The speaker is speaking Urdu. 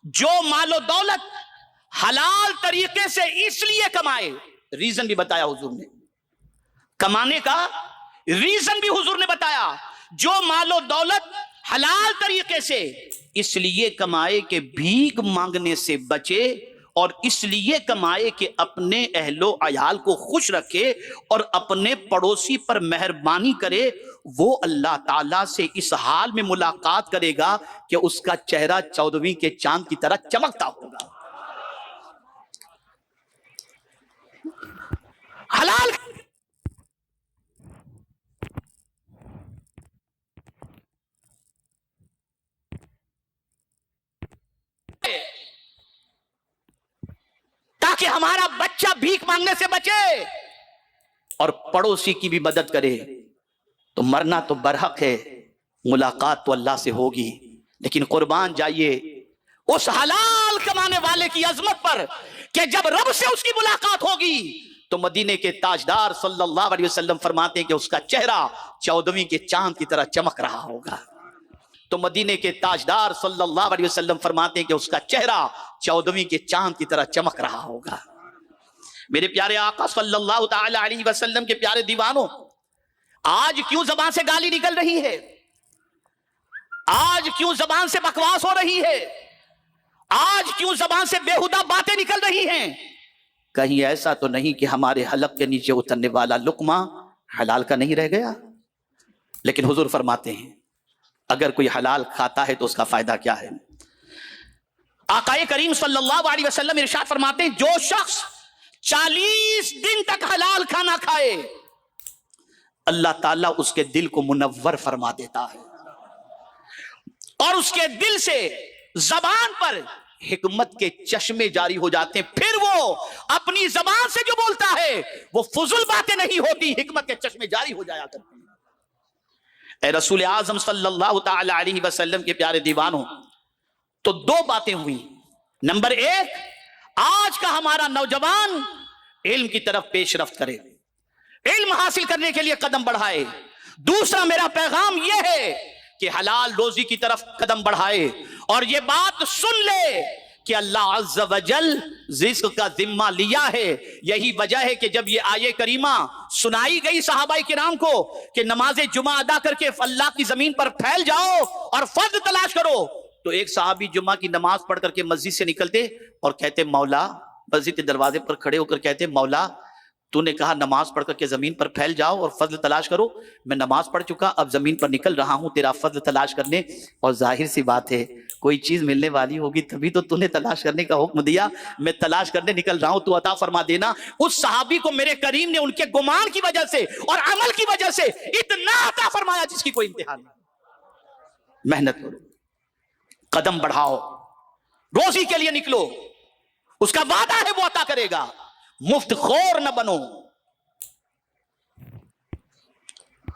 جو مال و دولت حلال طریقے سے اس لیے کمائے، ریزن بھی بتایا حضور نے، کمانے کا ریزن بھی حضور نے بتایا، جو مال و دولت حلال طریقے سے اس لیے کمائے کہ بھیک مانگنے سے بچے، اور اس لیے کمائے کہ اپنے اہل و عیال کو خوش رکھے اور اپنے پڑوسی پر مہربانی کرے، وہ اللہ تعالیٰ سے اس حال میں ملاقات کرے گا کہ اس کا چہرہ 14ویں کے چاند کی طرح چمکتا ہوگا۔ حلال تاکہ ہمارا بچہ بھیک مانگنے سے بچے اور پڑوسی کی بھی مدد کرے۔ تو مرنا تو برحق ہے، ملاقات تو اللہ سے ہوگی، لیکن قربان جائیے اس حلال کمانے والے کی عظمت پر کہ جب رب سے اس کی ملاقات ہوگی تو مدینے کے تاجدار صلی اللہ علیہ وسلم فرماتے ہیں کہ اس کا چہرہ 14ویں کے چاند کی طرح چمک رہا ہوگا۔ تو مدینے کے تاجدار صلی اللہ علیہ وسلم فرماتے ہیں کہ اس کا چہرہ 14ویں کے چاند کی طرح چمک رہا ہوگا۔ میرے پیارے آقا صلی اللہ تعالی علیہ وسلم کے پیارے دیوانوں، آج کیوں زبان سے گالی نکل رہی ہے؟ آج کیوں زبان سے بکواس ہو رہی ہے؟ آج کیوں زبان سے بیہودہ باتیں نکل رہی ہیں؟ کہیں ایسا تو نہیں کہ ہمارے حلق کے نیچے اترنے والا لقمہ حلال کا نہیں رہ گیا؟ لیکن حضور فرماتے ہیں اگر کوئی حلال کھاتا ہے تو اس کا فائدہ کیا ہے؟ آقا کریم صلی اللہ علیہ وسلم ارشاد فرماتے ہیں جو شخص 40 دن تک حلال کھانا کھائے اللہ تعالیٰ اس کے دل کو منور فرما دیتا ہے، اور اس کے دل سے زبان پر حکمت کے چشمے جاری ہو جاتے ہیں، پھر وہ اپنی زبان سے جو بولتا ہے وہ فضول باتیں نہیں ہوتی، حکمت کے چشمے جاری ہو جایا کرتے ہیں۔ اے رسول اعظم صلی اللہ تعالی علیہ وسلم کے پیارے دیوانوں، تو 2 باتیں ہوئی۔ نمبر 1، آج کا ہمارا نوجوان علم کی طرف پیش رفت کرے، علم حاصل کرنے کے لیے قدم بڑھائے۔ دوسرا میرا پیغام یہ ہے کہ حلال روزی کی طرف قدم بڑھائے، اور یہ بات سن لے کہ اللہ عز و جل رزق کا ذمہ لیا ہے۔ یہی وجہ ہے کہ جب یہ آیے کریمہ سنائی گئی صحابہ کرام کو کہ نماز جمعہ ادا کر کے اللہ کی زمین پر پھیل جاؤ اور فرض تلاش کرو، تو ایک صحابی جمعہ کی نماز پڑھ کر کے مسجد سے نکلتے اور کہتے مولا، مسجد کے دروازے پر کھڑے ہو کر کہتے مولا تو نے کہا نماز پڑھ کر کے زمین پر پھیل جاؤ اور فضل تلاش کرو، میں نماز پڑھ چکا، اب زمین پر نکل رہا ہوں تیرا فضل تلاش کرنے، اور ظاہر سی بات ہے کوئی چیز ملنے والی ہوگی تبھی تو نے تلاش کرنے کا حکم دیا، میں تلاش کرنے نکل رہا ہوں، تو عطا فرما دینا۔ اس صحابی کو میرے کریم نے ان کے گمان کی وجہ سے اور عمل کی وجہ سے اتنا عطا فرمایا جس کی کوئی انتہا نہیں۔ محنت کرو، قدم بڑھاؤ، روزی کے لیے نکلو، اس کا وعدہ ہے وہ عطا کرے گا، مفت خور نہ بنو۔